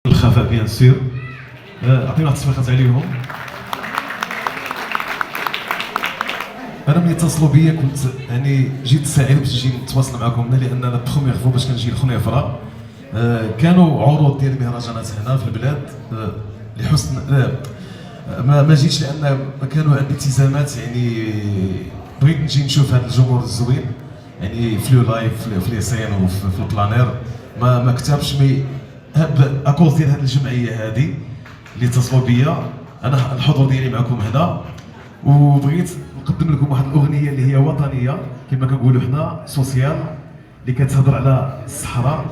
الخفاء بيان سور. عطينا واحد التصفيقات عليهم. انا ملي اتصلوا بيا كنت جيت سعيد باش نجي نتواصل معكم هنا، لان انا بخوميغ فوا باش كنجي لخنيفره. كانوا عروض ديال المهرجانات هنا في البلاد، لحسن ما جيتش لان كانوا عندي التزامات. بغيت نجي نشوف هذا الجمهور الزوين في لو لايف في لي سين وفي البلانير. ما كتبش مي اكوز ديال هذه الجمعيه هذه اللي اتصلوا بيا، انا الحضور ديالي معكم هنا، وبغيت نقدم لكم واحد الاغنيه اللي هي وطنيه كما كنقولوا حنا سوسيال، اللي كتهضر على الصحراء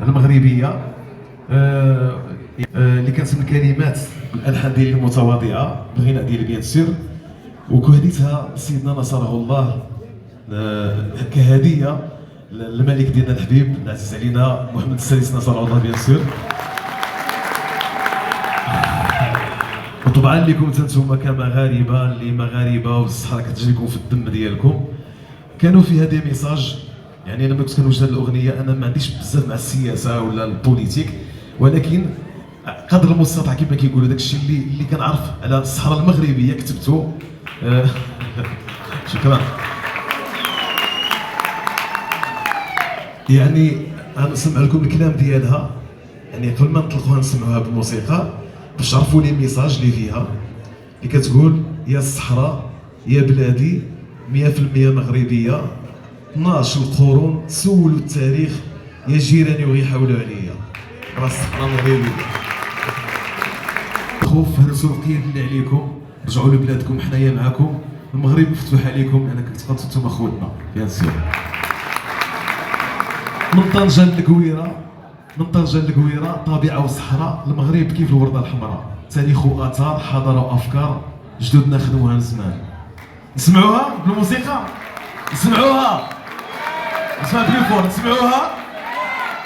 المغربيه، اللي كانت من الكلمات بالالحان ديالي المتواضعه بالغناء ديالي بيان سور، وكهديتها سيدنا نصره الله كهديه للملك ديالنا الحبيب العزيز علينا محمد السادس نصره الله بيان سور. وطبعا لكم انتم كمغاربه اللي مغاربه والصحراء كتجيكم في الدم ديالكم، كانوا فيها دي ميساج. انا ملي كنت كنوجد هذه الاغنيه انا ما عنديش بزاف مع السياسه ولا البوليتيك، ولكن قدر المستطاع كما كيقولوا داك الشيء اللي كنعرف على الصحراء المغربيه كتبته. شكرا. غنسمع لكم الكلام ديالها، قبل ما نطلقوها نسمعوها بالموسيقى باش تعرفوا لي الميساج اللي فيها، اللي كتقول: يا الصحراء يا بلادي 100% مغربيه، 12 القرون سولوا التاريخ، يا جيراني وغيحاولوا عليا، راه الصحراء مغربيه. خوف هرسوا القيد اللي عليكم، رجعوا لبلادكم، حنايا معاكم، المغرب مفتوح عليكم، لان كتبقاو نتوما خوتنا بيان سور. من طنجة للكويرة، من طنجة للكويرة، طبيعة وصحراء، المغرب كيف الوردة الحمراء، تاريخ وآثار، حضارة وأفكار، جدودنا خدموها من زمان. نسمعوها بالموسيقى؟ نسمعوها؟ نسمع بلو فور، نسمعوها؟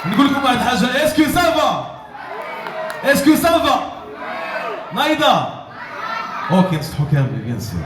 نقول لكم واحد الحاجة، اسكو سافا؟ اسكو سافا؟ نايضة؟ اوكي نصحوا كامل بيان سور.